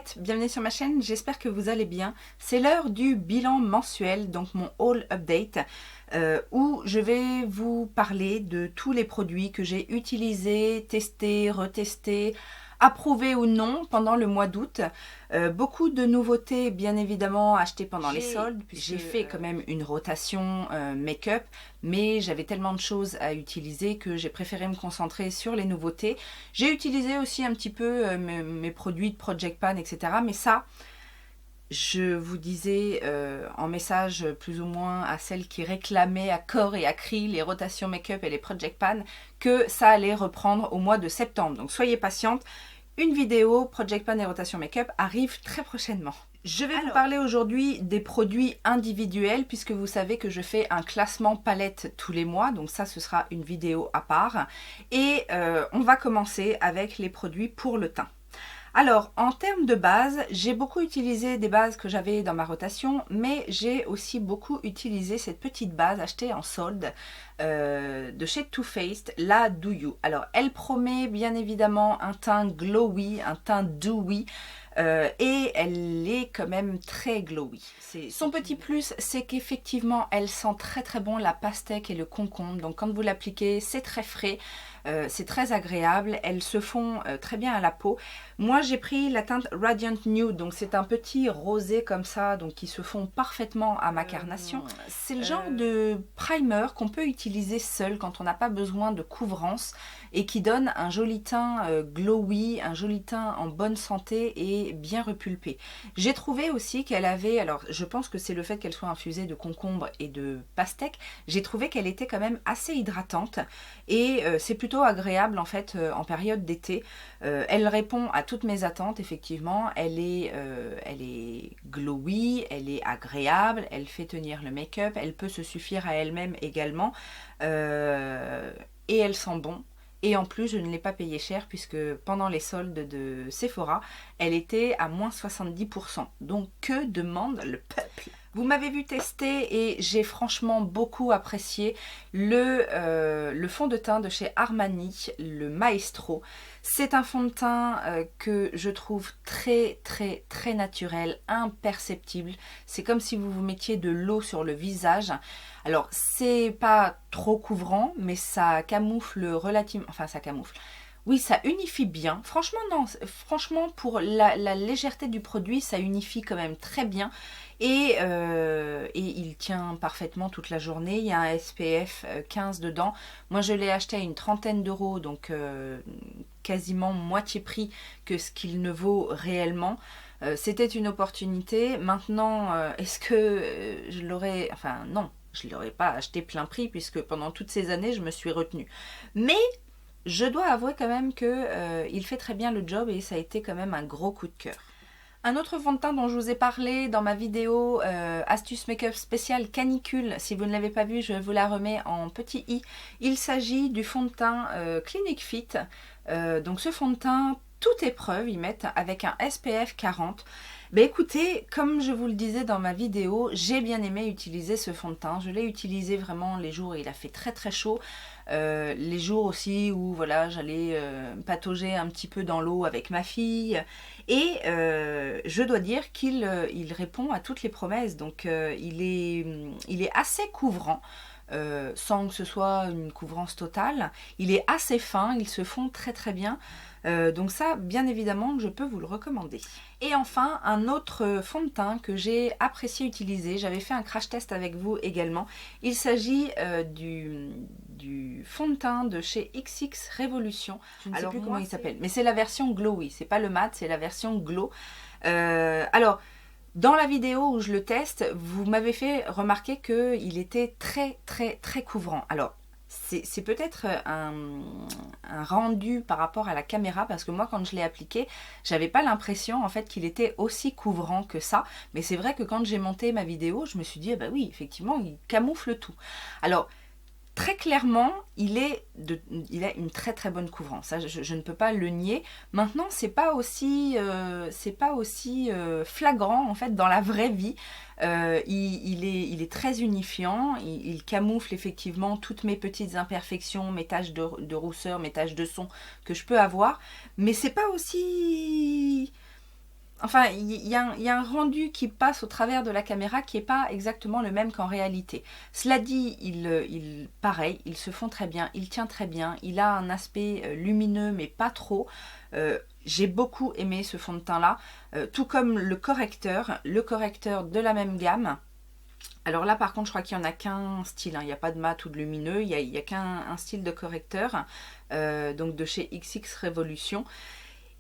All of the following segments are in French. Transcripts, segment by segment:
Juliette, bienvenue sur ma chaîne, j'espère que vous allez bien. C'est l'heure du bilan mensuel, donc mon haul update, où je vais vous parler de tous les produits que j'ai utilisés, testés, retestés, approuvés ou non pendant le mois d'août. Beaucoup de nouveautés bien évidemment achetées pendant les soldes. J'ai fait quand même une rotation make-up, mais j'avais tellement de choses à utiliser que j'ai préféré me concentrer sur les nouveautés. J'ai utilisé aussi un petit peu mes produits de Project Pan, etc. Mais ça, je vous disais en message plus ou moins à celles qui réclamaient à corps et à cri les rotations make-up et les Project Pan, que ça allait reprendre au mois de septembre. Donc soyez patiente, une vidéo Project Pan et rotation make-up arrive très prochainement. Je vais vous parler aujourd'hui des produits individuels puisque vous savez que je fais un classement palette tous les mois, donc ça ce sera une vidéo à part. Et on va commencer avec les produits pour le teint. Alors, en termes de base, j'ai beaucoup utilisé des bases que j'avais dans ma rotation, mais j'ai aussi beaucoup utilisé cette petite base achetée en solde de chez Too Faced, la Do You. Alors, elle promet bien évidemment un teint glowy, un teint dewy, et elle est quand même très glowy. Son petit plus, c'est qu'effectivement, elle sent très très bon la pastèque et le concombre. Donc quand vous l'appliquez, c'est très frais, c'est très agréable. Elles se font très bien à la peau. Moi, j'ai pris la teinte Radiant Nude, donc c'est un petit rosé comme ça, donc qui se fond parfaitement à ma carnation. C'est le genre de primer qu'on peut utiliser seul quand on n'a pas besoin de couvrance et qui donne un joli teint glowy, un joli teint en bonne santé et bien repulpé. J'ai trouvé aussi qu'elle avait, alors je pense que c'est le fait qu'elle soit infusée de concombre et de pastèque, j'ai trouvé qu'elle était quand même assez hydratante et c'est plutôt agréable en fait en période d'été. Elle répond à toutes mes attentes, effectivement. Elle est glowy, elle est agréable, elle fait tenir le make-up, elle peut se suffire à elle-même également et elle sent bon. Et en plus, je ne l'ai pas payé cher puisque pendant les soldes de Sephora, elle était à moins 70%. Donc, que demande le peuple? Vous m'avez vu tester et j'ai franchement beaucoup apprécié le fond de teint de chez Armani, le Maestro. C'est un fond de teint que je trouve très très très naturel, imperceptible. C'est comme si vous vous mettiez de l'eau sur le visage. Alors, c'est pas trop couvrant, mais ça camoufle relativement... Enfin, ça camoufle. Oui, ça unifie bien. Franchement, non. Franchement, pour la légèreté du produit, ça unifie quand même très bien. Et il tient parfaitement toute la journée. Il y a un SPF 15 dedans. Moi, je l'ai acheté à une trentaine d'euros, donc quasiment moitié prix que ce qu'il ne vaut réellement. C'était une opportunité. Maintenant, est-ce que je l'aurais... Enfin, non. Je ne l'aurais pas acheté plein prix puisque pendant toutes ces années, je me suis retenue. Mais je dois avouer quand même qu'il fait très bien le job et ça a été quand même un gros coup de cœur. Un autre fond de teint dont je vous ai parlé dans ma vidéo astuce make-up spéciale canicule, si vous ne l'avez pas vu, je vous la remets en petit i. Il s'agit du fond de teint Clinique Fit. Donc ce fond de teint, toute épreuve, ils mettent avec un SPF 40. Ben écoutez, comme je vous le disais dans ma vidéo, j'ai bien aimé utiliser ce fond de teint. Je l'ai utilisé vraiment les jours où il a fait très très chaud. Les jours aussi où voilà, j'allais patauger un petit peu dans l'eau avec ma fille. Et je dois dire qu'il répond à toutes les promesses. Donc il est assez couvrant. Sans que ce soit une couvrance totale. Il est assez fin, il se fond très très bien. Donc ça, bien évidemment, je peux vous le recommander. Et enfin, un autre fond de teint que j'ai apprécié utiliser, j'avais fait un crash test avec vous également. Il s'agit du fond de teint de chez XX Révolution. Je ne sais plus comment il s'appelle, mais c'est la version glowy, c'est pas le mat, c'est la version glow. Alors, dans la vidéo où je le teste, vous m'avez fait remarquer qu'il était très très très couvrant. Alors, c'est peut-être un rendu par rapport à la caméra parce que moi quand je l'ai appliqué, j'avais pas l'impression en fait qu'il était aussi couvrant que ça. Mais c'est vrai que quand j'ai monté ma vidéo, je me suis dit, ah bah oui, effectivement, il camoufle tout. Alors, très clairement, il a une très très bonne couvrance. Ça, je ne peux pas le nier. Maintenant, c'est pas aussi flagrant en fait dans la vraie vie. Il est très unifiant. Il camoufle effectivement toutes mes petites imperfections, mes taches de rousseur, mes taches de son que je peux avoir. Mais c'est pas aussi Enfin, il y a un rendu qui passe au travers de la caméra qui n'est pas exactement le même qu'en réalité. Cela dit, pareil, il se fond très bien, il tient très bien, il a un aspect lumineux mais pas trop. J'ai beaucoup aimé ce fond de teint là, tout comme le correcteur de la même gamme. Alors là par contre je crois qu'il n'y en a qu'un style, hein. Il n'y a pas de mat ou de lumineux, il y a qu'un style de correcteur, donc de chez XX Revolution.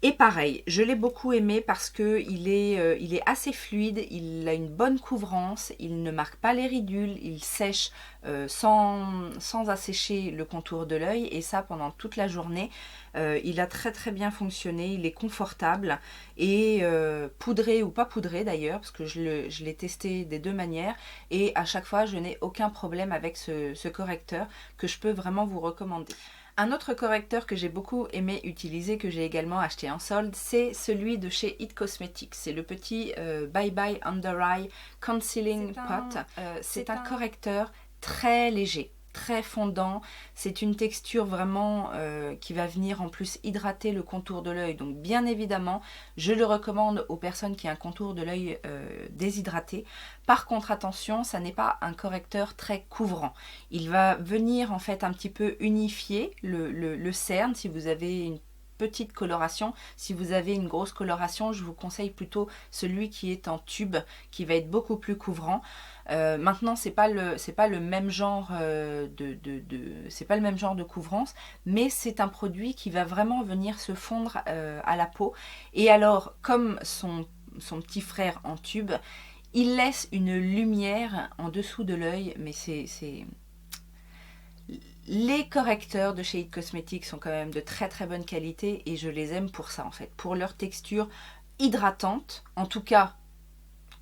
Et pareil, je l'ai beaucoup aimé parce que il est assez fluide, il a une bonne couvrance, il ne marque pas les ridules, il sèche sans assécher le contour de l'œil et ça pendant toute la journée. Il a très très bien fonctionné, il est confortable et poudré ou pas poudré d'ailleurs parce que je l'ai testé des deux manières et à chaque fois je n'ai aucun problème avec ce correcteur que je peux vraiment vous recommander. Un autre correcteur que j'ai beaucoup aimé utiliser, que j'ai également acheté en solde, c'est celui de chez It Cosmetics. C'est le petit Bye Bye Under Eye Concealing Pot. C'est un correcteur très léger, très fondant. C'est une texture vraiment qui va venir en plus hydrater le contour de l'œil. Donc bien évidemment, je le recommande aux personnes qui ont un contour de l'œil déshydraté. Par contre, attention, ça n'est pas un correcteur très couvrant. Il va venir en fait un petit peu unifier le cerne si vous avez une petite coloration. Si vous avez une grosse coloration, je vous conseille plutôt celui qui est en tube, qui va être beaucoup plus couvrant. Maintenant, c'est pas le même genre c'est pas le même genre de couvrance, mais c'est un produit qui va vraiment venir se fondre à la peau. Et alors, comme son petit frère en tube, il laisse une lumière en dessous de l'œil, mais les correcteurs de chez It Cosmetics sont quand même de très très bonne qualité et je les aime pour ça en fait, pour leur texture hydratante, en tout cas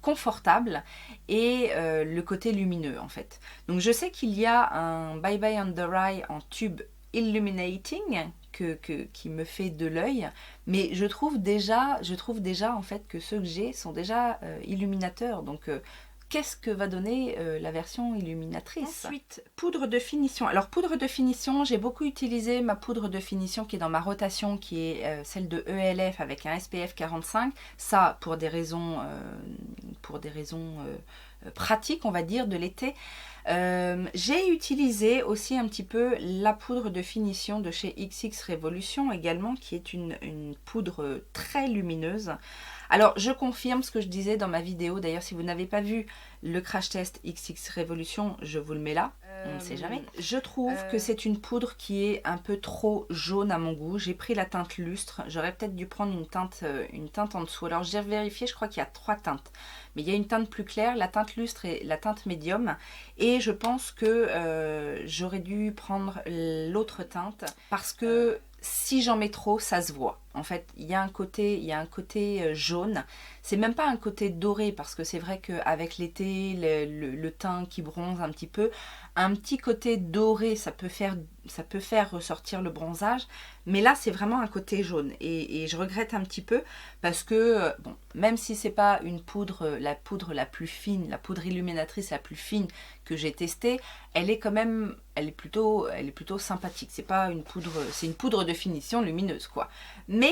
confortable et le côté lumineux en fait. Donc je sais qu'il y a un Bye Bye Under Eye en tube Illuminating qui me fait de l'œil, mais je trouve déjà en fait que ceux que j'ai sont déjà illuminateurs, donc qu'est-ce que va donner la version illuminatrice? Ensuite, poudre de finition. Alors poudre de finition, j'ai beaucoup utilisé ma poudre de finition qui est dans ma rotation, qui est celle de ELF avec un SPF 45. Ça, pour des raisons pratiques, on va dire, de l'été. J'ai utilisé aussi un petit peu la poudre de finition de chez XX Revolution également, qui est une poudre très lumineuse. Alors, je confirme ce que je disais dans ma vidéo. D'ailleurs, si vous n'avez pas vu le crash test XX Revolution, je vous le mets là. On ne sait jamais. Je trouve que c'est une poudre qui est un peu trop jaune à mon goût. J'ai pris la teinte lustre. J'aurais peut-être dû prendre une teinte en dessous. Alors, j'ai vérifié, je crois qu'il y a 3 teintes. Mais il y a une teinte plus claire, la teinte lustre et la teinte médium. Et je pense que j'aurais dû prendre l'autre teinte parce que si j'en mets trop, ça se voit. En fait, il y a un côté jaune. C'est même pas un côté doré parce que c'est vrai qu'avec l'été, le teint qui bronze un petit côté doré, ça peut faire ressortir le bronzage. Mais là, c'est vraiment un côté jaune. Et je regrette un petit peu parce que, bon, même si c'est pas la poudre la plus fine, la poudre illuminatrice la plus fine que j'ai testée, elle est plutôt sympathique. C'est une poudre de finition lumineuse, quoi. Mais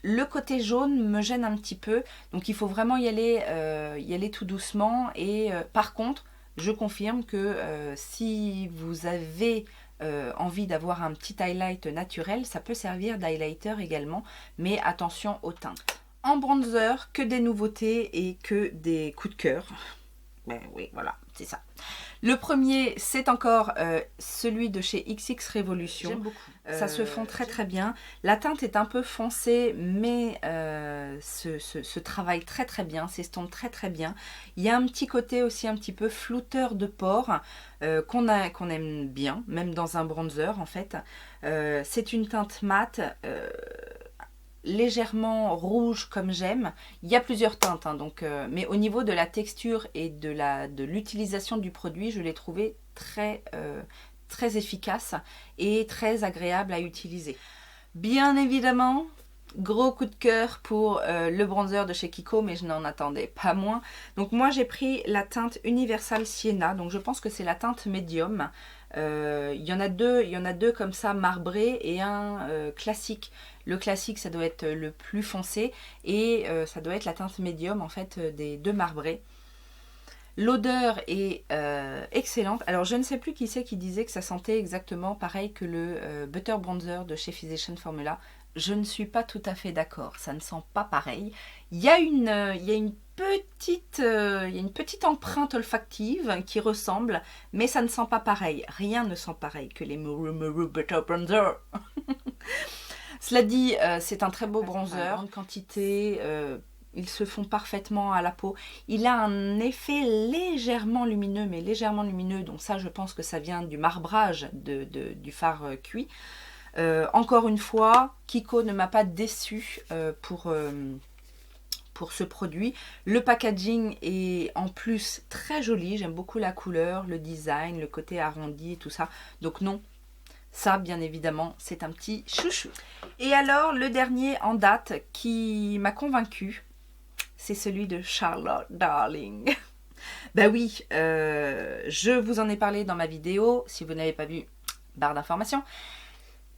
le côté jaune me gêne un petit peu, donc il faut vraiment y aller tout doucement. Et par contre, je confirme que si vous avez envie d'avoir un petit highlight naturel, ça peut servir d'highlighter également, mais attention aux teintes. En bronzer, que des nouveautés et que des coups de cœur. Ben oui, voilà, c'est ça. Le premier, c'est encore celui de chez XX Revolution. J'aime beaucoup. Ça se fond très très bien. La teinte est un peu foncée, mais se travaille très très bien, s'estompe très très bien. Il y a un petit côté aussi un petit peu flouteur de pores qu'on aime bien, même dans un bronzer en fait. C'est une teinte mate. Légèrement rouge comme j'aime. Il y a plusieurs teintes, hein, donc, mais au niveau de la texture et de l'utilisation du produit, je l'ai trouvé très efficace et très agréable à utiliser. Bien évidemment, Gros coup de cœur pour le bronzer de chez Kiko, mais je n'en attendais pas moins. Donc moi j'ai pris la teinte Universal Sienna, donc je pense que c'est la teinte médium. Il y en a deux comme ça marbrés et un classique. Le classique ça doit être le plus foncé et ça doit être la teinte médium en fait des deux marbrés. L'odeur est excellente. Alors je ne sais plus qui c'est qui disait que ça sentait exactement pareil que le Butter Bronzer de chez Physician Formula. Je ne suis pas tout à fait d'accord, ça ne sent pas pareil. Il y a une petite empreinte olfactive qui ressemble, mais ça ne sent pas pareil. Rien ne sent pareil que les Muru Muru Butter Bronzer. Cela dit, c'est un très beau bronzer, grande quantité, ils se font parfaitement à la peau. Il a un effet légèrement lumineux, mais légèrement lumineux, donc ça je pense que ça vient du marbrage du fard cuit. Encore une fois, Kiko ne m'a pas déçu pour ce produit. Le packaging est en plus très joli, j'aime beaucoup la couleur, le design, le côté arrondi et tout ça. Donc non, ça bien évidemment c'est un petit chouchou. Et alors le dernier en date qui m'a convaincue, c'est celui de Charlotte Darling. Ben oui, je vous en ai parlé dans ma vidéo, si vous n'avez pas vu, barre d'informations.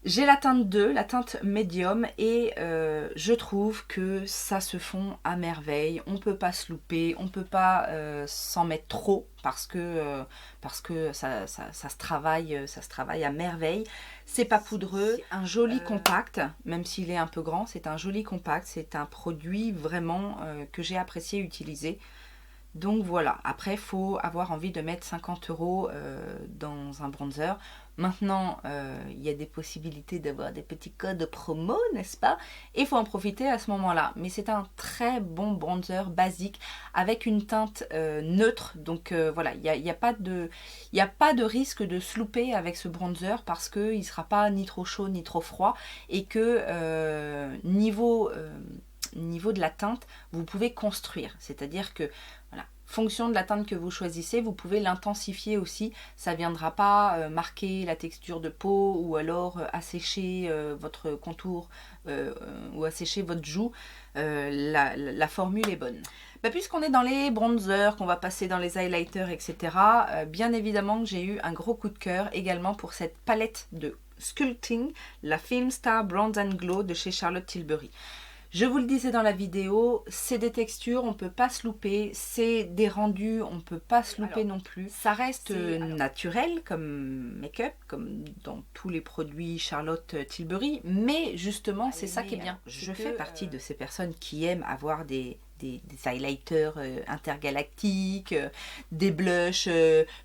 J'ai la teinte 2, la teinte médium, et je trouve que ça se fond à merveille. On ne peut pas se louper, on ne peut pas s'en mettre trop parce que ça se travaille à merveille. C'est pas poudreux, c'est un joli compact, même s'il est un peu grand, c'est un joli compact. C'est un produit vraiment que j'ai apprécié utiliser. Donc voilà, après il faut avoir envie de mettre 50 € dans un bronzer. Maintenant, il y a des possibilités d'avoir des petits codes promo, n'est-ce pas? Et il faut en profiter à ce moment-là. Mais c'est un très bon bronzer basique avec une teinte neutre. Donc voilà, il n'y a pas de risque de se louper avec ce bronzer parce qu'il ne sera pas ni trop chaud ni trop froid. Et que niveau de la teinte, vous pouvez construire. C'est-à-dire que voilà, fonction de la teinte que vous choisissez, vous pouvez l'intensifier aussi. Ça ne viendra pas marquer la texture de peau ou alors assécher votre contour ou assécher votre joue. La formule est bonne. Bah, puisqu'on est dans les bronzers, qu'on va passer dans les highlighters, etc. Bien évidemment que j'ai eu un gros coup de cœur également pour cette palette de Sculpting, la Film Star Bronze and Glow de chez Charlotte Tilbury. Je vous le disais dans la vidéo, c'est des textures, on ne peut pas se louper, c'est des rendus, on ne peut pas se louper non plus. Ça reste naturel comme make-up, comme dans tous les produits Charlotte Tilbury, mais justement c'est ça qui est bien. Je fais partie de ces personnes qui aiment avoir des highlighters intergalactiques, des blushs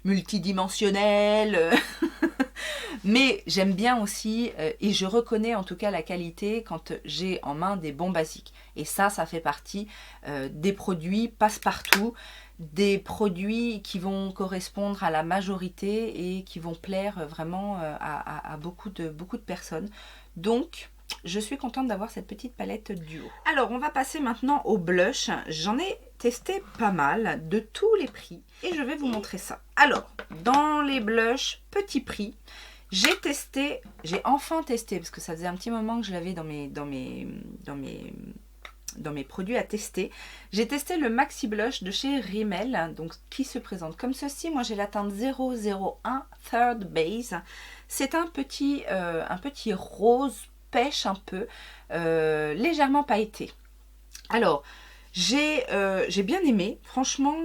multidimensionnels. Mais j'aime bien aussi, et je reconnais en tout cas la qualité quand j'ai en main des bons basiques. Et ça fait partie des produits passe-partout, des produits qui vont correspondre à la majorité et qui vont plaire vraiment à beaucoup de personnes. Donc, je suis contente d'avoir cette petite palette duo. Alors, on va passer maintenant au blush. J'en ai testé pas mal, de tous les prix. Et je vais vous montrer ça. Alors, dans les blushs petit prix, j'ai enfin testé, parce que ça faisait un petit moment que je l'avais dans mes produits à tester. J'ai testé le Maxi Blush de chez Rimmel, donc qui se présente comme ceci. Moi j'ai la teinte 001 Third Base. C'est un petit rose pêche un peu, légèrement pailleté. Alors, j'ai bien aimé, franchement,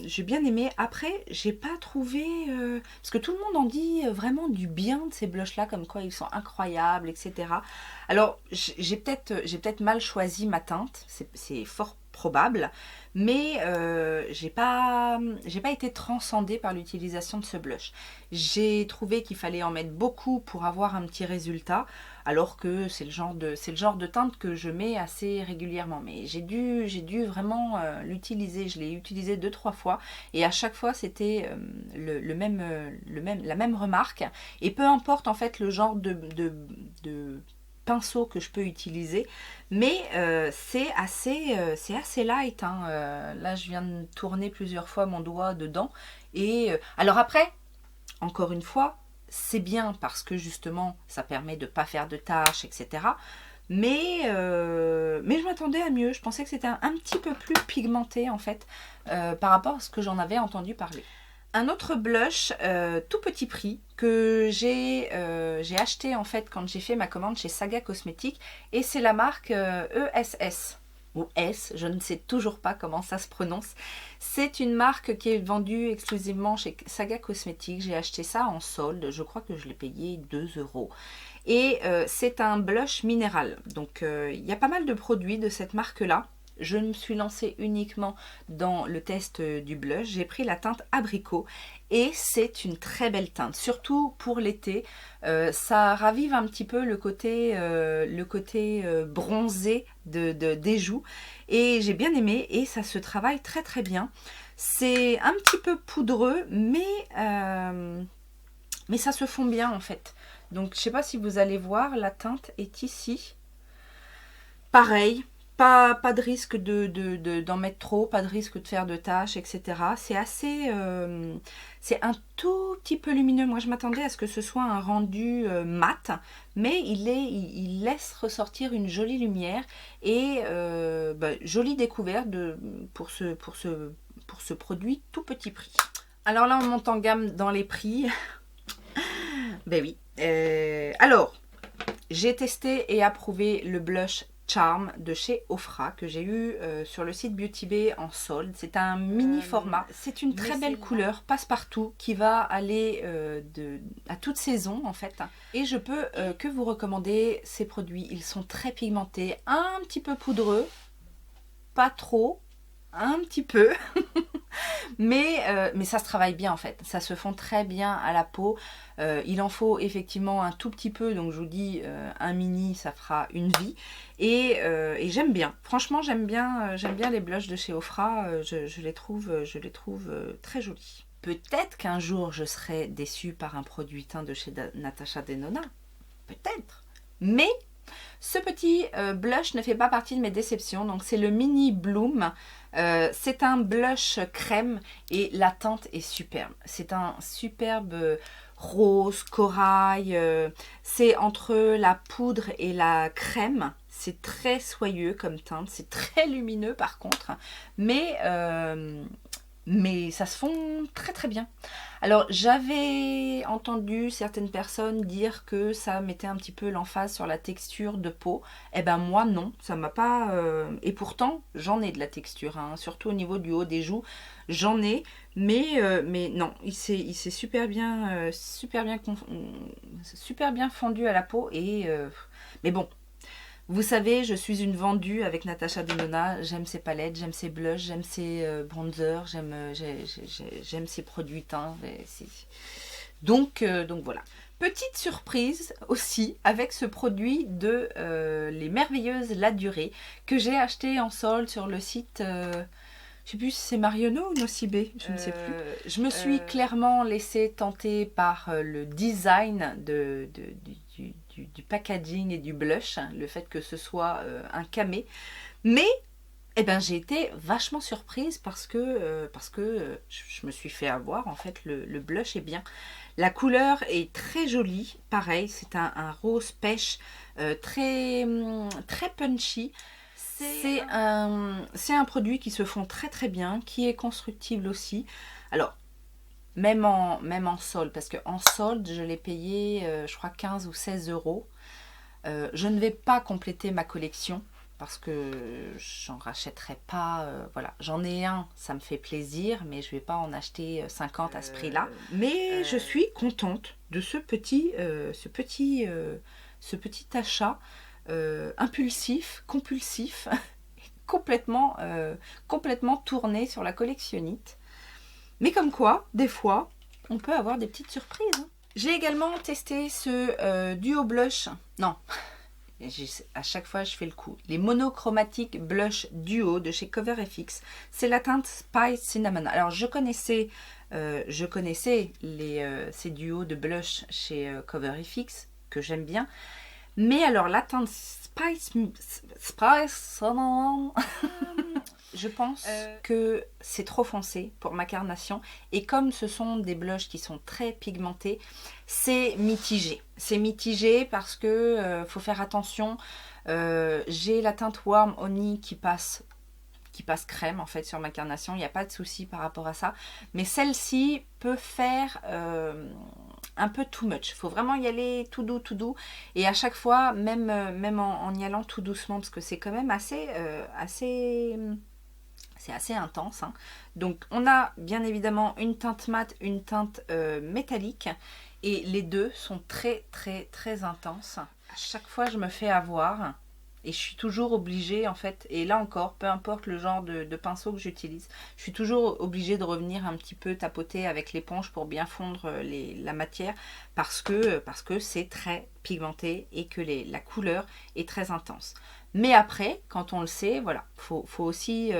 j'ai bien aimé. Après, j'ai pas trouvé... parce que tout le monde en dit vraiment du bien de ces blushs-là, comme quoi ils sont incroyables, etc. Alors, j'ai peut-être mal choisi ma teinte, c'est fort probable, mais j'ai pas été transcendée par l'utilisation de ce blush. J'ai trouvé qu'il fallait en mettre beaucoup pour avoir un petit résultat, alors que c'est le genre de teinte que je mets assez régulièrement. Mais j'ai dû vraiment l'utiliser. Je l'ai utilisé 2-3 fois et à chaque fois c'était la même remarque. Et peu importe en fait le genre de pinceau que je peux utiliser, mais c'est assez light, hein. Là je viens de tourner plusieurs fois mon doigt dedans et alors après, encore une fois, c'est bien parce que justement ça permet de ne pas faire de taches, etc. je m'attendais à mieux. Je pensais que c'était un petit peu plus pigmenté en fait par rapport à ce que j'en avais entendu parler. Un autre blush tout petit prix que j'ai acheté en fait quand j'ai fait ma commande chez Saga Cosmétiques, et c'est la marque ESS ou S, je ne sais toujours pas comment ça se prononce. C'est une marque qui est vendue exclusivement chez Saga Cosmétiques. J'ai acheté ça en solde, je crois que je l'ai payé 2 €. Et c'est un blush minéral. Donc il y a pas mal de produits de cette marque là. Je me suis lancée uniquement dans le test du blush. J'ai pris la teinte abricot et c'est une très belle teinte, surtout pour l'été. Ça ravive un petit peu le côté bronzé des joues, et j'ai bien aimé, et ça se travaille très très bien. C'est un petit peu poudreux, mais ça se fond bien en fait. Donc je sais pas si vous allez voir, la teinte est ici. Pareil. Pas de risque d'en mettre trop, pas de risque de faire de taches, etc. C'est assez... c'est un tout petit peu lumineux. Moi, je m'attendais à ce que ce soit un rendu mat, mais il laisse ressortir une jolie lumière, et jolie découverte pour ce produit tout petit prix. Alors là, on monte en gamme dans les prix. Ben oui. Alors, j'ai testé et approuvé le blush Charm de chez Ofra que j'ai eu sur le site Beauty Bay en solde. C'est un mini format. C'est une très belle couleur passe-partout qui va aller à toute saison en fait. Et je peux que vous recommander ces produits. Ils sont très pigmentés, un petit peu poudreux, pas trop, un petit peu. mais ça se travaille bien en fait, ça se fond très bien à la peau. Il en faut effectivement un tout petit peu, donc je vous dis un mini, ça fera une vie. Et j'aime bien, franchement j'aime bien les blushs de chez Ofra. Je les trouve très jolis. Peut-être qu'un jour je serai déçue par un produit teint de chez Natasha Denona, peut-être, mais ce petit blush ne fait pas partie de mes déceptions. Donc c'est le Mini Bloom. C'est un blush crème et la teinte est superbe. C'est un superbe rose, corail. C'est entre la poudre et la crème. C'est très soyeux comme teinte. C'est très lumineux par contre. Mais ça se fond très très bien. Alors j'avais entendu certaines personnes dire que ça mettait un petit peu l'emphase sur la texture de peau. Eh ben moi non, ça m'a pas... Et pourtant j'en ai de la texture, hein. Surtout au niveau du haut des joues, j'en ai. Mais non, il s'est super bien fondu à la peau. Mais bon. Vous savez, je suis une vendue avec Natasha Denona. J'aime ses palettes, j'aime ses blushs, j'aime ses bronzers, j'aime ses produits teints. Donc voilà. Petite surprise aussi avec ce produit de Les Merveilleuses La Durée que j'ai acheté en solde sur le site... je sais plus si c'est Marionneau ou Nocibé, je ne sais plus. Je me suis clairement laissée tenter par le design du packaging et du blush, le fait que ce soit un camé. Mais j'ai été vachement surprise parce que je me suis fait avoir. En fait, le blush est bien. La couleur est très jolie. Pareil, c'est un rose pêche très punchy. C'est un produit qui se fond très très bien, qui est constructible aussi. Alors, même en solde, parce qu'en solde, je l'ai payé, je crois, 15 ou 16 €. Je ne vais pas compléter ma collection, parce que j'en rachèterai pas. Voilà, j'en ai un, ça me fait plaisir, mais je ne vais pas en acheter 50 à ce prix-là. Mais je suis contente de ce petit achat. Impulsif, compulsif, complètement tourné sur la collectionnite. Mais comme quoi, des fois, on peut avoir des petites surprises. Hein. J'ai également testé ce duo blush. Non, à chaque fois je fais le coup. Les monochromatiques blush duo de chez Cover FX. C'est la teinte Spice Cinnamon. Alors je connaissais ces duos de blush chez Cover FX que j'aime bien. Mais alors la teinte Spice je pense que c'est trop foncé pour ma carnation. Et comme ce sont des blushs qui sont très pigmentés, c'est mitigé. C'est mitigé parce que faut faire attention. J'ai la teinte Warm Honey qui passe crème en fait sur ma carnation. Il n'y a pas de souci par rapport à ça. Mais celle-ci peut faire un peu too much. Il faut vraiment y aller tout doux, tout doux. Et à chaque fois, même en y allant tout doucement, parce que c'est quand même c'est assez intense. Hein. Donc on a bien évidemment une teinte mate, une teinte métallique. Et les deux sont très très très intenses. À chaque fois je me fais avoir. Et je suis toujours obligée en fait, et là encore, peu importe le genre de pinceau que j'utilise, je suis toujours obligée de revenir un petit peu tapoter avec l'éponge pour bien fondre la matière parce que c'est très pigmenté et que la couleur est très intense. Mais après, quand on le sait, voilà, faut aussi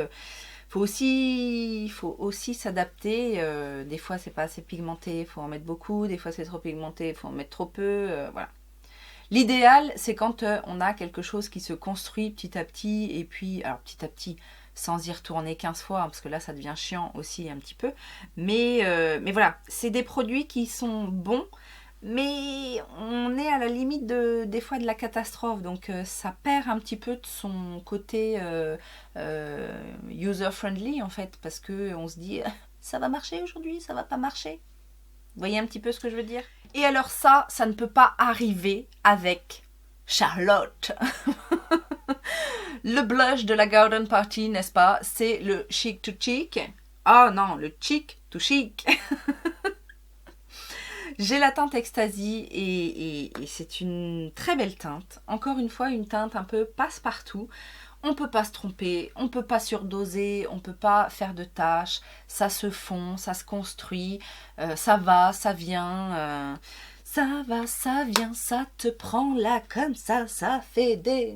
s'adapter. Des fois c'est pas assez pigmenté, il faut en mettre beaucoup, des fois c'est trop pigmenté, il faut en mettre trop peu, voilà. L'idéal, c'est quand on a quelque chose qui se construit petit à petit, et puis, alors petit à petit, sans y retourner 15 fois, hein, parce que là, ça devient chiant aussi un petit peu. Mais voilà, c'est des produits qui sont bons, mais on est à la limite des fois de la catastrophe. Donc, ça perd un petit peu de son côté user-friendly, en fait, parce qu'on se dit, ça va marcher aujourd'hui, ça va pas marcher. Vous voyez un petit peu ce que je veux dire? Et alors ça ne peut pas arriver avec Charlotte. Le blush de la Garden Party, n'est-ce pas? C'est le Chic to Cheek. Ah non, le Cheek to Chic. J'ai la teinte Ecstasy et c'est une très belle teinte. Encore une fois, une teinte un peu passe-partout. On ne peut pas se tromper, on ne peut pas surdoser, on ne peut pas faire de tâches. Ça se fond, ça se construit, ça va, ça vient. Ça va, ça vient, ça te prend là comme ça fait des...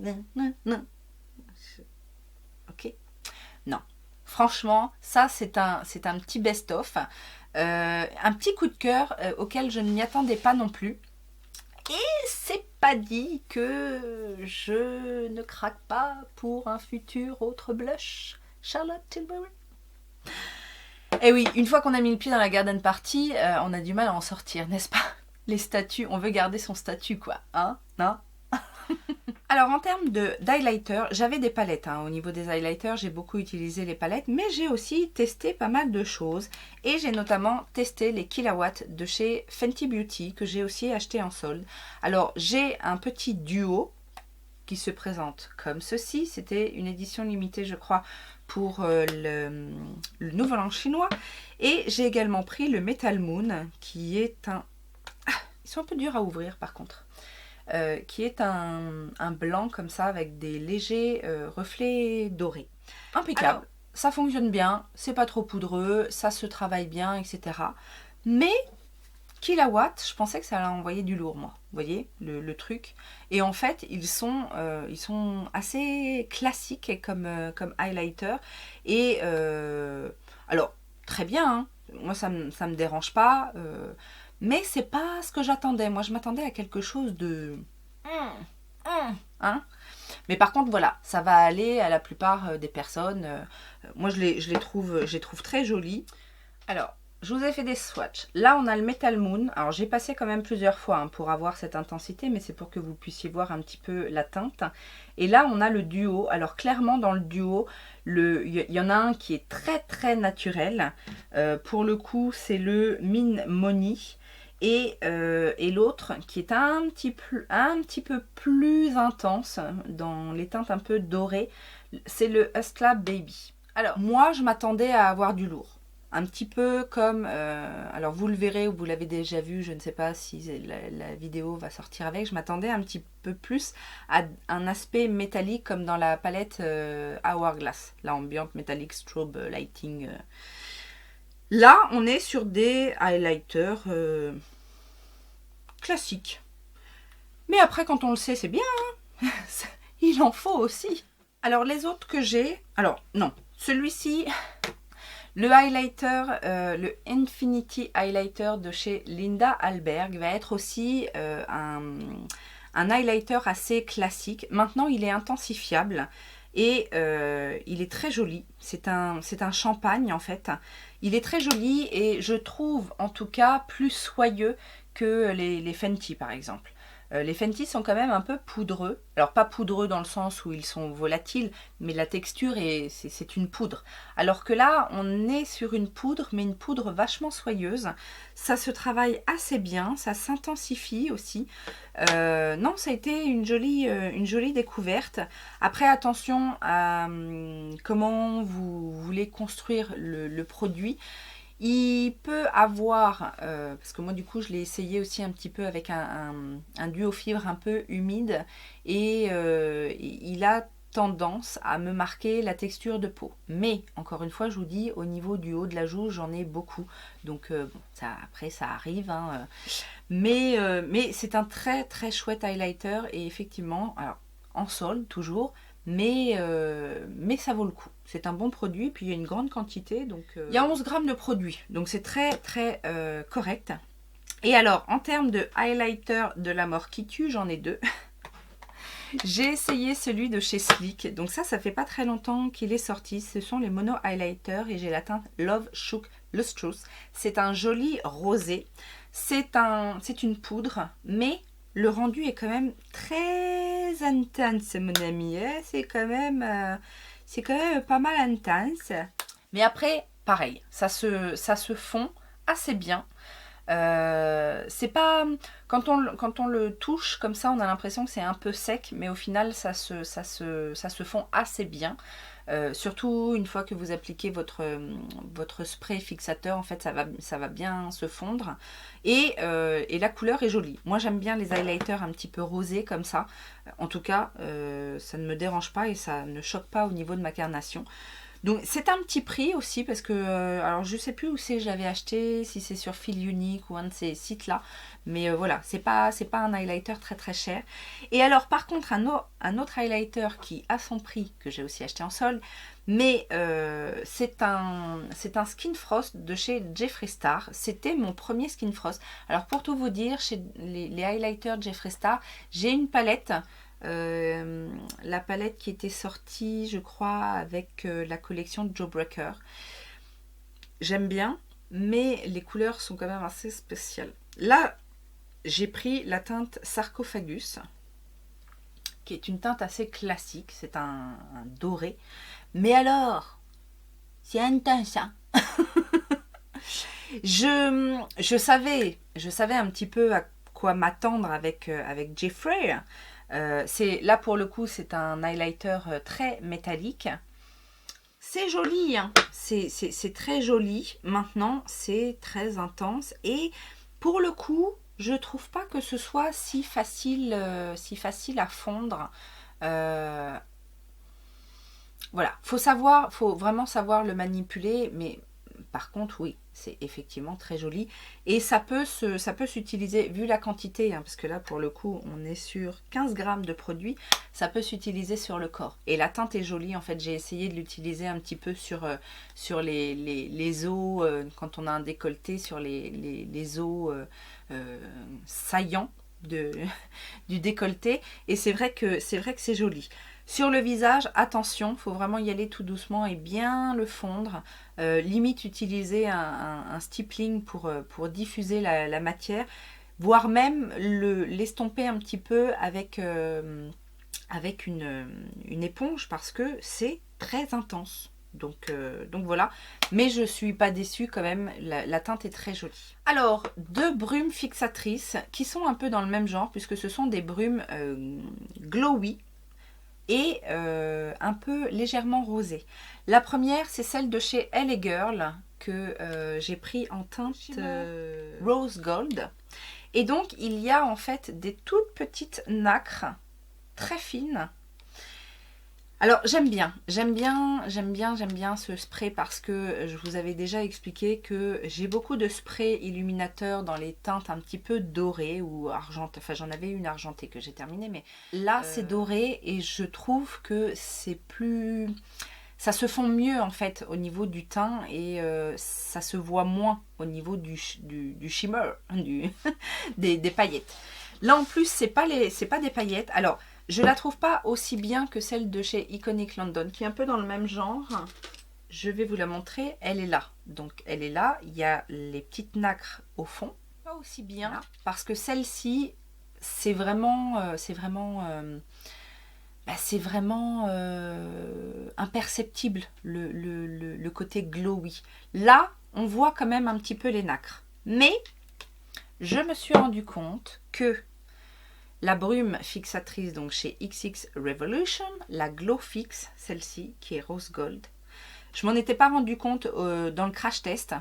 Ok? Non. Franchement, ça c'est un petit best-of. Un petit coup de cœur auquel je ne m'y attendais pas non plus. Et c'est pas dit que je ne craque pas pour un futur autre blush. Charlotte Tilbury. Et oui, une fois qu'on a mis le pied dans la garden party, on a du mal à en sortir, n'est-ce pas? Les statuts, on veut garder son statut quoi, hein? Non? Alors en termes d'highlighter, j'avais des palettes. Hein. Au niveau des highlighters, j'ai beaucoup utilisé les palettes, mais j'ai aussi testé pas mal de choses. Et j'ai notamment testé les Kilowatts de chez Fenty Beauty, que j'ai aussi acheté en solde. Alors j'ai un petit duo qui se présente comme ceci. C'était une édition limitée, je crois, pour le Nouvel An chinois. Et j'ai également pris le Metal Moon, qui est un... Ah, ils sont un peu durs à ouvrir par contre. Qui est un blanc comme ça avec des légers reflets dorés. Impeccable, alors, ça fonctionne bien, c'est pas trop poudreux, ça se travaille bien, etc. Mais Kilowatts, je pensais que ça allait envoyer du lourd, moi. Vous voyez le truc. Et en fait, ils sont assez classiques comme highlighter. Et alors, très bien, hein. Moi ça me dérange pas. Mais c'est pas ce que j'attendais. Moi, je m'attendais à quelque chose de... Hein? Mais par contre, voilà, ça va aller à la plupart des personnes. Moi, je les trouve très jolies. Alors, je vous ai fait des swatchs. Là, on a le Metal Moon. Alors, j'ai passé quand même plusieurs fois hein, pour avoir cette intensité, mais c'est pour que vous puissiez voir un petit peu la teinte. Et là, on a le duo. Alors, clairement, dans le duo, il y en a un qui est très, très naturel. Pour le coup, c'est le Min Money. Et l'autre qui est un petit peu plus intense dans les teintes un peu dorées, c'est le Hustla Baby. Alors moi je m'attendais à avoir du lourd, un petit peu comme, alors vous le verrez ou vous l'avez déjà vu, je ne sais pas si la vidéo va sortir avec, je m'attendais un petit peu plus à un aspect métallique comme dans la palette Hourglass, la Ambient Metallic Strobe Lighting. Là on est sur des highlighters classique. Mais après, quand on le sait, c'est bien. Hein. Il en faut aussi. Alors, les autres que j'ai... Alors, non. Celui-ci, le highlighter, le Infinity Highlighter de chez Linda Alberg va être aussi un un highlighter assez classique. Maintenant, il est intensifiable et il est très joli. C'est un champagne en fait. Il est très joli et je trouve en tout cas plus soyeux que les Fenty par exemple. Les Fenty sont quand même un peu poudreux. Alors pas poudreux dans le sens où ils sont volatiles, mais la texture c'est une poudre. Alors que là, on est sur une poudre, mais une poudre vachement soyeuse. Ça se travaille assez bien, ça s'intensifie aussi. Non, ça a été une jolie découverte. Après, attention à comment vous voulez construire le produit. Il peut avoir, parce que moi du coup je l'ai essayé aussi un petit peu avec un duo fibre un peu humide et il a tendance à me marquer la texture de peau. Mais encore une fois je vous dis, au niveau du haut de la joue j'en ai beaucoup. Donc bon, ça, après ça arrive. Hein, mais c'est un très très chouette highlighter et effectivement, alors en solde toujours, mais ça vaut le coup. C'est un bon produit, puis il y a une grande quantité. Donc, il y a 11 grammes de produit, donc c'est très très correct. Et alors, en termes de highlighter de la mort qui tue, j'en ai deux. J'ai essayé celui de chez Sleek, donc ça fait pas très longtemps qu'il est sorti. Ce sont les Mono Highlighters et j'ai la teinte Love Shook Lustrous. C'est un joli rosé. C'est une poudre, mais le rendu est quand même très intense, mon ami. C'est quand même pas mal intense. Mais après, pareil, ça se fond assez bien. C'est pas quand on le touche comme ça, on a l'impression que c'est un peu sec, mais au final, ça se fond assez bien. Surtout une fois que vous appliquez votre spray fixateur, en fait ça va bien se fondre et la couleur est jolie. Moi j'aime bien les highlighters un petit peu rosés comme ça. En tout cas ça ne me dérange pas et ça ne choque pas au niveau de ma carnation. Donc c'est un petit prix aussi parce que, alors je sais plus où c'est, je l'avais acheté, si c'est sur Feel Unique ou un de ces sites là, mais voilà, c'est pas un highlighter très très cher. Et alors par contre un autre highlighter qui a son prix, que j'ai aussi acheté en solde, mais c'est un Skin Frost de chez Jeffree Star. C'était mon premier Skin Frost. Alors pour tout vous dire, chez les highlighters de Jeffree Star, j'ai une palette. La palette qui était sortie je crois avec la collection de Jawbreaker. J'aime bien, mais les couleurs sont quand même assez spéciales. Là j'ai pris la teinte Sarcophagus, qui est une teinte assez classique, c'est un doré, mais alors c'est intense hein. je savais un petit peu à quoi m'attendre avec Jeffree. Là pour le coup c'est un highlighter très métallique. C'est joli hein. C'est très joli. Maintenant c'est très intense et pour le coup je trouve pas que ce soit si facile à fondre. Voilà, faut vraiment savoir le manipuler, mais par contre oui, c'est effectivement très joli et ça peut s'utiliser, vu la quantité, hein, parce que là pour le coup on est sur 15 grammes de produit, ça peut s'utiliser sur le corps et la teinte est jolie. En fait j'ai essayé de l'utiliser un petit peu sur les os, quand on a un décolleté, sur les os saillants du décolleté, et c'est vrai que c'est joli. Sur le visage, attention, il faut vraiment y aller tout doucement et bien le fondre. Limite utiliser un stippling pour diffuser la matière, voire même l'estomper un petit peu avec une éponge, parce que c'est très intense. Donc voilà, mais je suis pas déçue quand même, la teinte est très jolie. Alors, deux brumes fixatrices qui sont un peu dans le même genre, puisque ce sont des brumes glowy et un peu légèrement rosée. La première, c'est celle de chez LA Girl que j'ai pris en teinte Rose Gold. Et donc, il y a en fait des toutes petites nacres très fines. Alors, j'aime bien ce spray parce que je vous avais déjà expliqué que j'ai beaucoup de sprays illuminateurs dans les teintes un petit peu dorées ou argentées. Enfin, j'en avais une argentée que j'ai terminée, mais là, c'est doré et je trouve que c'est plus... Ça se fond mieux en fait au niveau du teint et ça se voit moins au niveau du shimmer, des paillettes. Là en plus, c'est pas des paillettes. Alors, je la trouve pas aussi bien que celle de chez Iconic London, qui est un peu dans le même genre. Je vais vous la montrer. Elle est là. Donc, elle est là. Il y a les petites nacres au fond. Pas aussi bien. Voilà. Parce que celle-ci, c'est vraiment imperceptible, le côté glowy. Là, on voit quand même un petit peu les nacres. Mais, je me suis rendu compte que la brume fixatrice, donc chez XX Revolution, la Glow Fix, celle-ci, qui est rose gold, je m'en étais pas rendu compte dans le crash test.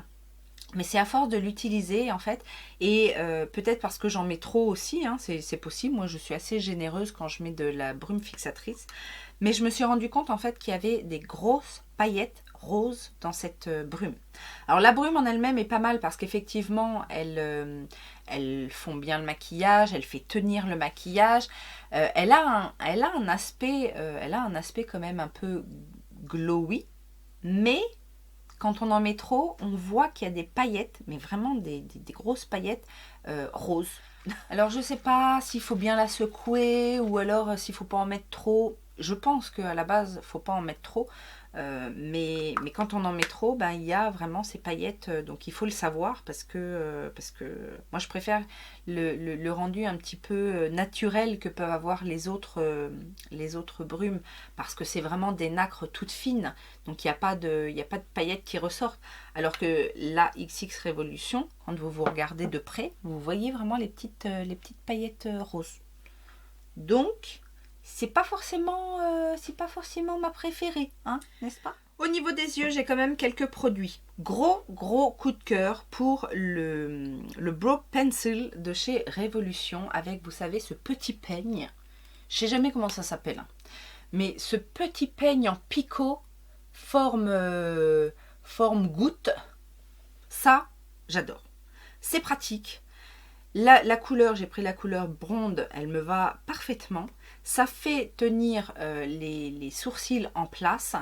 Mais c'est à force de l'utiliser en fait, et peut-être parce que j'en mets trop aussi, hein, c'est possible. Moi je suis assez généreuse quand je mets de la brume fixatrice. Mais je me suis rendu compte en fait qu'il y avait des grosses paillettes roses dans cette brume. Alors la brume en elle-même est pas mal parce qu'effectivement elles font bien le maquillage, elle fait tenir le maquillage. Elle a un aspect quand même un peu glowy, mais quand on en met trop, on voit qu'il y a des paillettes, mais vraiment des grosses paillettes roses. Alors je sais pas s'il faut bien la secouer ou alors s'il faut pas en mettre trop. Je pense qu'à la base, faut pas en mettre trop. Mais quand on en met trop, ben, il y a vraiment ces paillettes. Donc il faut le savoir parce que moi je préfère le rendu un petit peu naturel que peuvent avoir les autres brumes. Parce que c'est vraiment des nacres toutes fines. Donc il n'y a pas de paillettes qui ressortent. Alors que la XX Revolution, quand vous regardez de près, vous voyez vraiment les petites paillettes roses. Donc c'est pas forcément ma préférée, hein, n'est-ce pas? Au niveau des yeux, j'ai quand même quelques produits. Gros coup de cœur pour le Brow Pencil de chez Revolution avec, vous savez, ce petit peigne. Je sais jamais comment ça s'appelle, hein. Mais ce petit peigne en picot, forme goutte, ça, j'adore. C'est pratique. La couleur, j'ai pris la couleur blonde, elle me va parfaitement. Ça fait tenir les sourcils en place.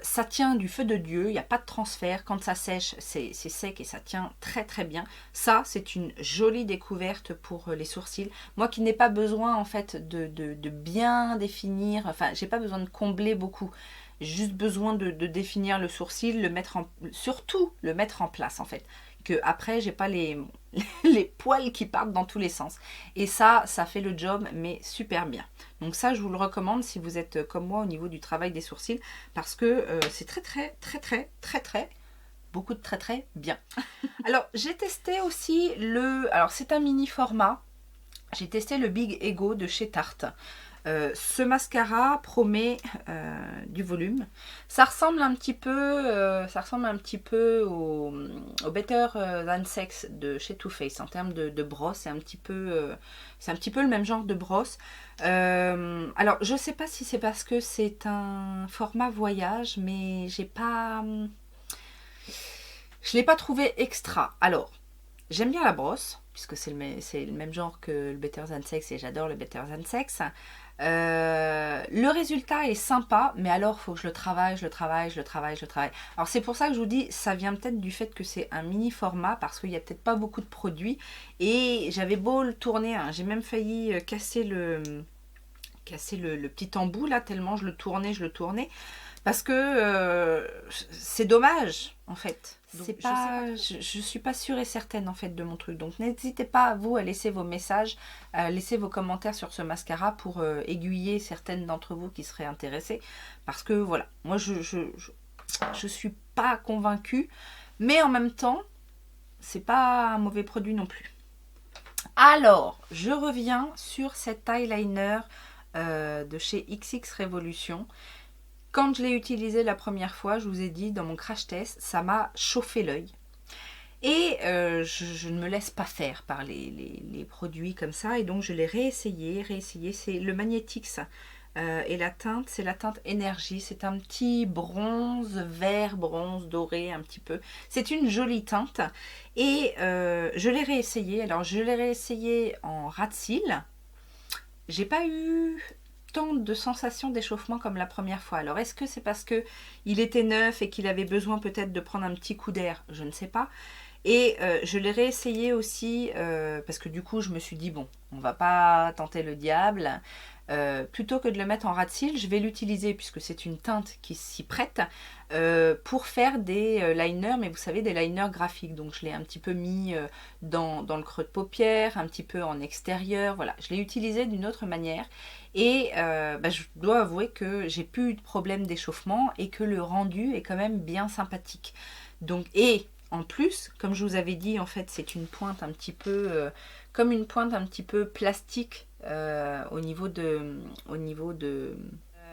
Ça tient du feu de Dieu, il n'y a pas de transfert. Quand ça sèche, c'est sec et ça tient très très bien. Ça, c'est une jolie découverte pour les sourcils. Moi qui n'ai pas besoin en fait de bien définir, enfin j'ai pas besoin de combler beaucoup. J'ai juste besoin de définir le sourcil, surtout le mettre en place en fait. Que après j'ai pas les poils qui partent dans tous les sens, et ça fait le job mais super bien. Donc ça je vous le recommande si vous êtes comme moi au niveau du travail des sourcils, parce que c'est très beaucoup de très bien. Alors j'ai testé aussi alors c'est un mini format, j'ai testé le Big Ego de chez Tarte. Ce mascara promet du volume. Ça ressemble un petit peu, au Better Than Sex de chez Too Faced en termes de brosse. C'est un petit peu le même genre de brosse. Alors je sais pas si c'est parce que c'est un format voyage, mais je l'ai pas trouvé extra. Alors j'aime bien la brosse, puisque c'est le même genre que le Better Than Sex et j'adore le Better Than Sex. Le résultat est sympa, mais alors il faut que je le travaille. Alors c'est pour ça que je vous dis, ça vient peut-être du fait que c'est un mini format, parce qu'il n'y a peut-être pas beaucoup de produits, et j'avais beau le tourner, hein, j'ai même failli casser le petit embout là, tellement je le tournais, parce que c'est dommage en fait. Donc, je suis pas sûre et certaine en fait de mon truc. Donc n'hésitez pas vous à laisser vos messages, à laisser vos commentaires sur ce mascara pour aiguiller certaines d'entre vous qui seraient intéressées. Parce que voilà, moi je suis pas convaincue, mais en même temps, c'est pas un mauvais produit non plus. Alors, je reviens sur cet eyeliner de chez XX Revolution. Quand je l'ai utilisé la première fois, je vous ai dit dans mon crash test, ça m'a chauffé l'œil. Et je ne me laisse pas faire par les produits comme ça. Et donc je l'ai réessayé. C'est le Magnetix. Et la teinte, c'est la teinte Énergie. C'est un petit bronze, vert, bronze, doré un petit peu. C'est une jolie teinte. Et je l'ai réessayé. Alors je l'ai réessayé en ras de cils. J'ai pas eu tant de sensations d'échauffement comme la première fois. Alors est-ce que c'est parce que il était neuf et qu'il avait besoin peut-être de prendre un petit coup d'air? Je ne sais pas. Et je l'ai réessayé aussi parce que du coup je me suis dit bon, on va pas tenter le diable. Plutôt que de le mettre en ras de cils, je vais l'utiliser puisque c'est une teinte qui s'y prête pour faire des liners, mais vous savez, des liners graphiques. Donc je l'ai un petit peu mis dans le creux de paupière, un petit peu en extérieur, voilà. Je l'ai utilisé d'une autre manière et je dois avouer que j'ai plus eu de problème d'échauffement et que le rendu est quand même bien sympathique. Donc, et en plus, comme je vous avais dit, en fait, c'est une pointe un petit peu comme une pointe un petit peu plastique au niveau de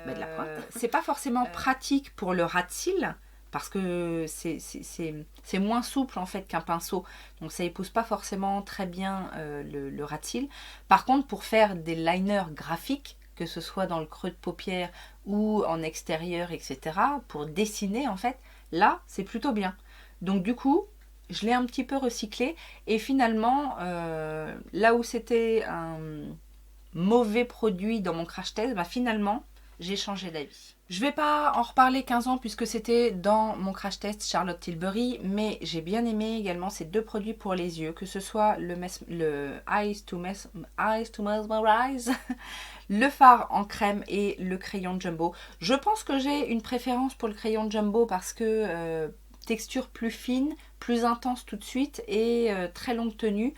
la pointe. C'est pas forcément pratique pour le ras de cils parce que c'est moins souple en fait qu'un pinceau, donc ça épouse pas forcément très bien le ras de cils. Par contre, pour faire des liners graphiques, que ce soit dans le creux de paupière ou en extérieur, etc., pour dessiner en fait, là c'est plutôt bien. Donc du coup, je l'ai un petit peu recyclé et finalement, là où c'était un mauvais produit dans mon crash test, finalement, j'ai changé d'avis. Je vais pas en reparler 15 ans puisque c'était dans mon crash test Charlotte Tilbury, mais j'ai bien aimé également ces deux produits pour les yeux, que ce soit le Eyes to Mesmerize, le fard en crème et le crayon Jumbo. Je pense que j'ai une préférence pour le crayon Jumbo parce que texture plus fine, plus intense tout de suite et très longue tenue.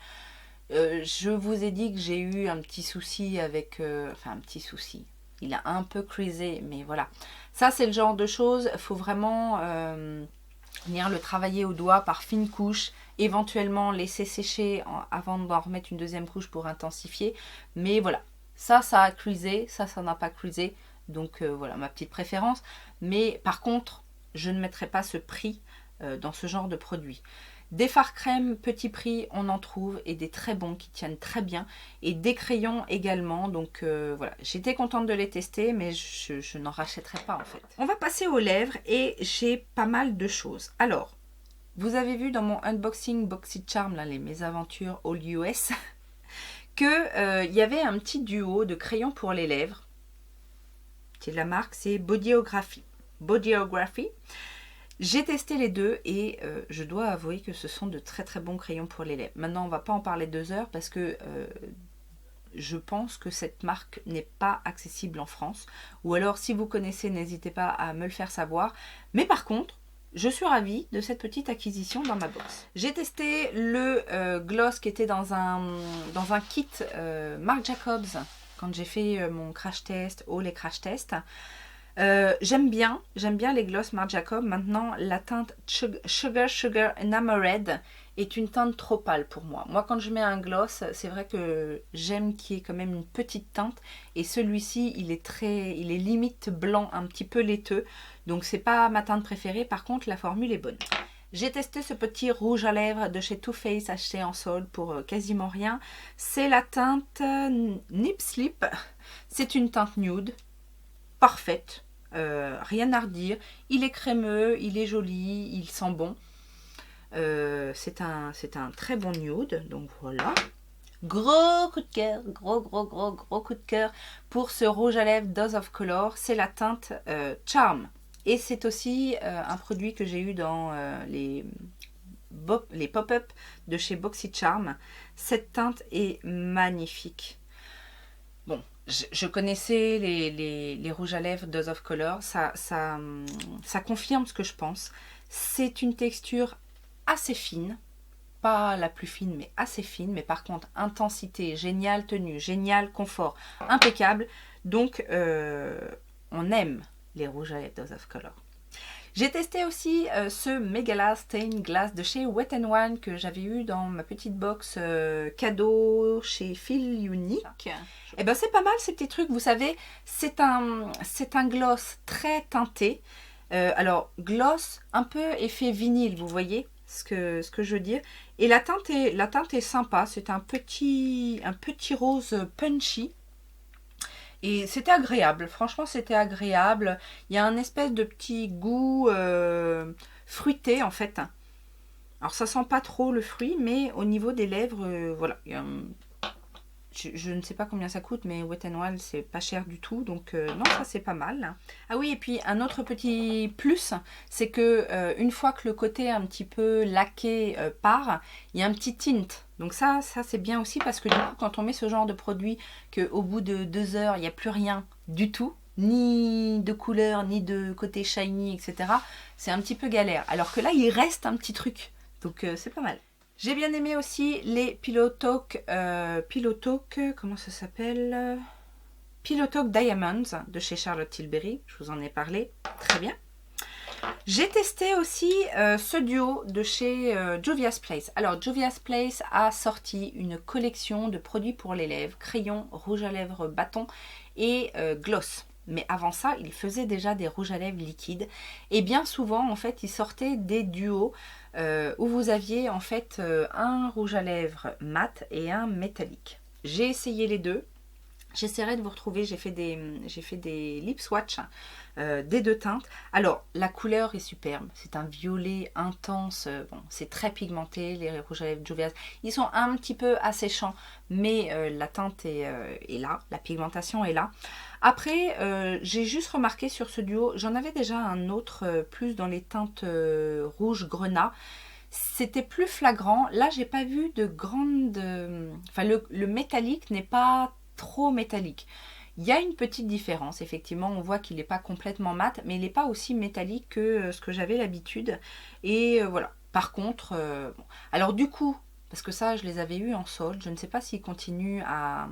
Je vous ai dit que j'ai eu un petit souci avec... enfin, un petit souci. Il a un peu creasé, mais voilà. Ça, c'est le genre de choses, il faut vraiment venir le travailler au doigt par fines couches, éventuellement laisser sécher avant d'en remettre une deuxième couche pour intensifier. Mais voilà, ça a creasé, ça n'a pas creasé. Donc voilà, ma petite préférence. Mais par contre, je ne mettrai pas ce prix dans ce genre de produit. Des fards crème petit prix, on en trouve et des très bons qui tiennent très bien et des crayons également. Donc voilà, j'étais contente de les tester, mais je n'en rachèterai pas en fait. On va passer aux lèvres et j'ai pas mal de choses. Alors, vous avez vu dans mon unboxing BoxyCharm, là, les mésaventures All US, que il y avait un petit duo de crayons pour les lèvres. C'est de la marque, c'est Bodyography. J'ai testé les deux et je dois avouer que ce sont de très très bons crayons pour les lèvres. Maintenant, on va pas en parler 2 heures parce que je pense que cette marque n'est pas accessible en France. Ou alors, si vous connaissez, n'hésitez pas à me le faire savoir. Mais par contre, je suis ravie de cette petite acquisition dans ma box. J'ai testé le gloss qui était dans un kit Marc Jacobs quand j'ai fait mon crash test, les crash tests. J'aime bien les gloss Marc Jacobs. Maintenant, la teinte Sugar Enamored est une teinte trop pâle pour moi. Moi, quand je mets un gloss, c'est vrai que j'aime qu'il y ait quand même une petite teinte. Et celui-ci, il est limite blanc, un petit peu laiteux. Donc, c'est pas ma teinte préférée. Par contre, la formule est bonne. J'ai testé ce petit rouge à lèvres de chez Too Faced acheté en solde pour quasiment rien. C'est la teinte Nip Slip. C'est une teinte nude, parfaite. Rien à redire, il est crémeux, il est joli, il sent bon. C'est un très bon nude, donc voilà. Gros coup de cœur, gros coup de cœur pour ce rouge à lèvres Dose of Color, c'est la teinte Charm. Et c'est aussi un produit que j'ai eu dans les pop-up de chez BoxyCharm. Cette teinte est magnifique. Bon, je connaissais les rouges à lèvres Dose of Color, ça confirme ce que je pense. C'est une texture assez fine, pas la plus fine, mais assez fine. Mais par contre, intensité, génial tenue, génial confort, impeccable. Donc, on aime les rouges à lèvres Dose of Color. J'ai testé aussi ce Megala Stained Glass de chez Wet n Wild que j'avais eu dans ma petite box cadeau chez Feel Unique. Et ben c'est pas mal ces petits trucs, vous savez, c'est un gloss très teinté. Alors gloss un peu effet vinyle, vous voyez ce que je veux dire. Et la teinte est sympa, c'est un petit rose punchy. Et c'était agréable, franchement c'était agréable. Il y a un espèce de petit goût fruité en fait. Alors ça sent pas trop le fruit, mais au niveau des lèvres, voilà. je ne sais pas combien ça coûte, mais Wet n Wild, c'est pas cher du tout. Donc non, ça c'est pas mal. Ah oui, et puis un autre petit plus, c'est que une fois que le côté un petit peu laqué part, il y a un petit tint. Donc ça c'est bien aussi parce que du coup, quand on met ce genre de produit, qu'au bout de 2 heures, il n'y a plus rien du tout, ni de couleur, ni de côté shiny, etc. C'est un petit peu galère. Alors que là, il reste un petit truc. Donc c'est pas mal. J'ai bien aimé aussi les Pillow Talk, comment ça s'appelle? Pillow Talk Diamonds de chez Charlotte Tilbury. Je vous en ai parlé. Très bien. J'ai testé aussi ce duo de chez Juvia's Place. Alors, Juvia's Place a sorti une collection de produits pour les lèvres, crayons, rouge à lèvres, bâton et gloss. Mais avant ça, ils faisaient déjà des rouges à lèvres liquides. Et bien souvent, en fait, ils sortaient des duos où vous aviez en fait un rouge à lèvres mat et un métallique. J'ai essayé les deux. J'essaierai de vous retrouver, j'ai fait des lip swatch des deux teintes. Alors, la couleur est superbe. C'est un violet intense. Bon, c'est très pigmenté, les rouges à lèvres Juvia's. Ils sont un petit peu asséchants, mais la teinte est là. La pigmentation est là. Après, j'ai juste remarqué sur ce duo, j'en avais déjà un autre plus dans les teintes rouge grenat. C'était plus flagrant. Là, j'ai pas vu de grande... Enfin, le métallique n'est pas trop métallique. Il y a une petite différence, effectivement, on voit qu'il n'est pas complètement mat, mais il n'est pas aussi métallique que ce que j'avais l'habitude. Et voilà. Par contre, bon. Alors du coup, parce que ça, je les avais eus en solde, je ne sais pas s'ils continuent à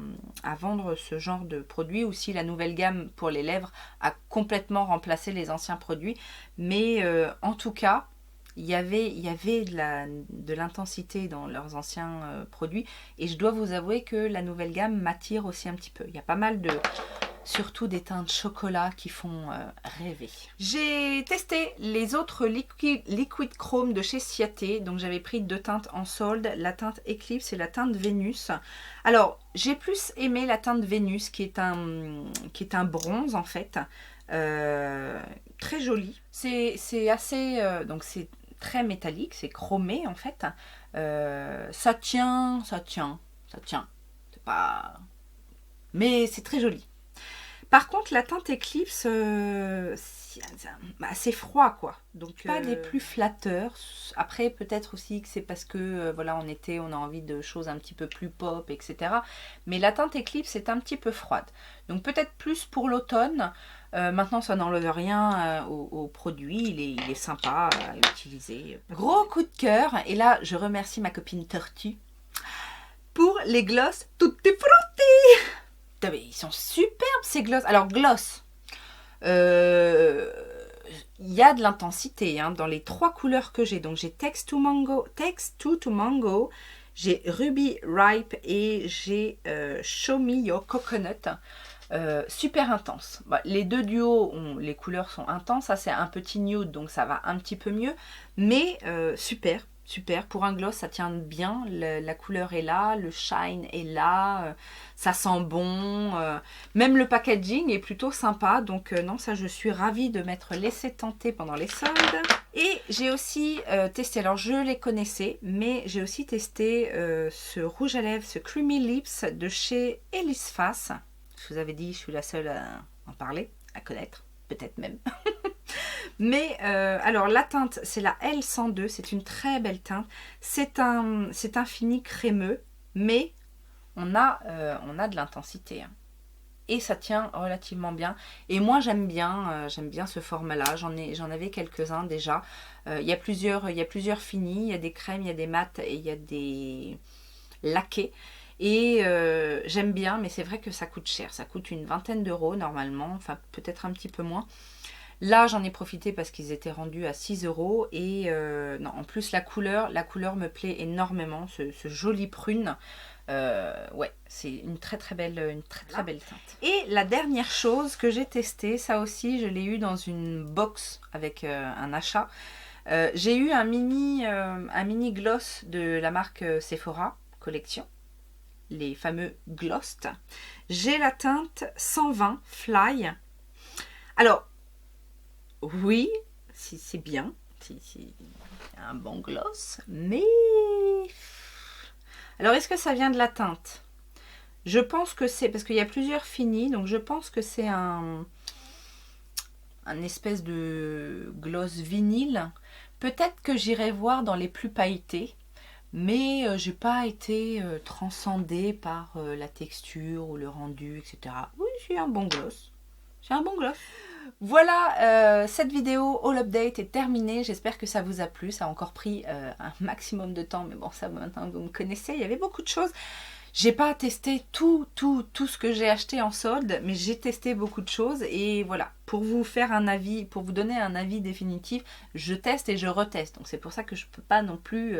vendre ce genre de produit ou si la nouvelle gamme pour les lèvres a complètement remplacé les anciens produits. Mais en tout cas, il y avait de l'intensité dans leurs anciens produits et je dois vous avouer que la nouvelle gamme m'attire aussi un petit peu. Il y a pas mal de, surtout des teintes chocolat qui font rêver. J'ai testé les autres liquid chrome de chez Ciaté, donc j'avais pris deux teintes en solde, la teinte Eclipse et la teinte Vénus. Alors j'ai plus aimé la teinte Vénus qui est un bronze en fait. Très joli. C'est assez... donc c'est très métallique, c'est chromé en fait. Ça tient. C'est pas... Mais c'est très joli. Par contre, la teinte Eclipse, c'est froid quoi. Donc pas des plus flatteurs. Après, peut-être aussi que c'est parce que voilà, en été, on a envie de choses un petit peu plus pop, etc. Mais la teinte Eclipse est un petit peu froide. Donc peut-être plus pour l'automne. Maintenant, ça n'enlève rien au produit. Il est sympa à utiliser. Gros coup de cœur. Et là, je remercie ma copine Tortue pour les gloss Tutti Frutti. Ils sont superbes ces gloss. Alors gloss, il y a de l'intensité hein, dans les trois couleurs que j'ai. Donc j'ai Text to Mango, j'ai Ruby Ripe et j'ai Show Me Your Coconut. Super intense. Bah, les deux duos, les couleurs sont intenses. Ça c'est un petit nude donc ça va un petit peu mieux. Mais super. Super, pour un gloss ça tient bien, la couleur est là, le shine est là, ça sent bon, même le packaging est plutôt sympa, donc non ça je suis ravie de m'être laissé tenter pendant les soldes. Et j'ai aussi testé, alors je les connaissais, mais j'ai aussi testé ce rouge à lèvres, ce Creamy Lips de chez Elise Face. Je vous avais dit, je suis la seule à en parler, à connaître, peut-être même. Mais alors la teinte c'est la L102, c'est une très belle teinte, c'est un fini crémeux mais on a de l'intensité hein. Et ça tient relativement bien et moi j'aime bien ce format là, j'en avais quelques-uns déjà. Il y a plusieurs finis, il y a des crèmes, il y a des mats et il y a des laqués. Et j'aime bien mais c'est vrai que ça coûte cher, ça coûte une vingtaine d'euros normalement, enfin peut-être un petit peu moins. Là, j'en ai profité parce qu'ils étaient rendus à 6 € et non, en plus la couleur me plaît énormément, ce joli prune. Ouais, c'est une très belle teinte. Et la dernière chose que j'ai testée, ça aussi, je l'ai eu dans une box avec un achat. J'ai eu un mini gloss de la marque Sephora Collection, les fameux Glossed. J'ai la teinte 120 Fly. Alors, oui, c'est bien, c'est un bon gloss, mais... Alors, est-ce que ça vient de la teinte? Je pense que c'est, parce qu'il y a plusieurs finis, donc je pense que c'est un espèce de gloss vinyle. Peut-être que j'irai voir dans les plus pailletés, mais j'ai pas été transcendée par la texture ou le rendu, etc. Oui, j'ai un bon gloss. J'ai un bon gloss. Voilà, cette vidéo Haul Update est terminée. J'espère que ça vous a plu. Ça a encore pris un maximum de temps, mais bon, ça maintenant vous me connaissez. Il y avait beaucoup de choses. J'ai pas testé tout ce que j'ai acheté en solde, mais j'ai testé beaucoup de choses. Et voilà, pour vous faire un avis, pour vous donner un avis définitif, je teste et je reteste. Donc c'est pour ça que je peux pas non plus,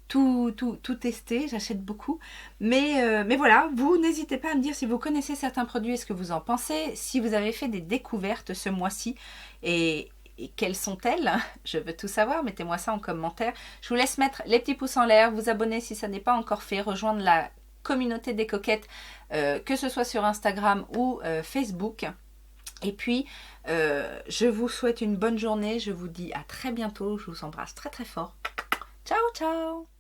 tout tester, j'achète beaucoup. Mais voilà, vous n'hésitez pas à me dire si vous connaissez certains produits et ce que vous en pensez, si vous avez fait des découvertes ce mois-ci et quelles sont-elles? Je veux tout savoir, mettez-moi ça en commentaire. Je vous laisse mettre les petits pouces en l'air, vous abonner si ça n'est pas encore fait, rejoindre la communauté des coquettes, que ce soit sur Instagram ou Facebook. Et puis, je vous souhaite une bonne journée, je vous dis à très bientôt, je vous embrasse très très fort. Ciao, ciao!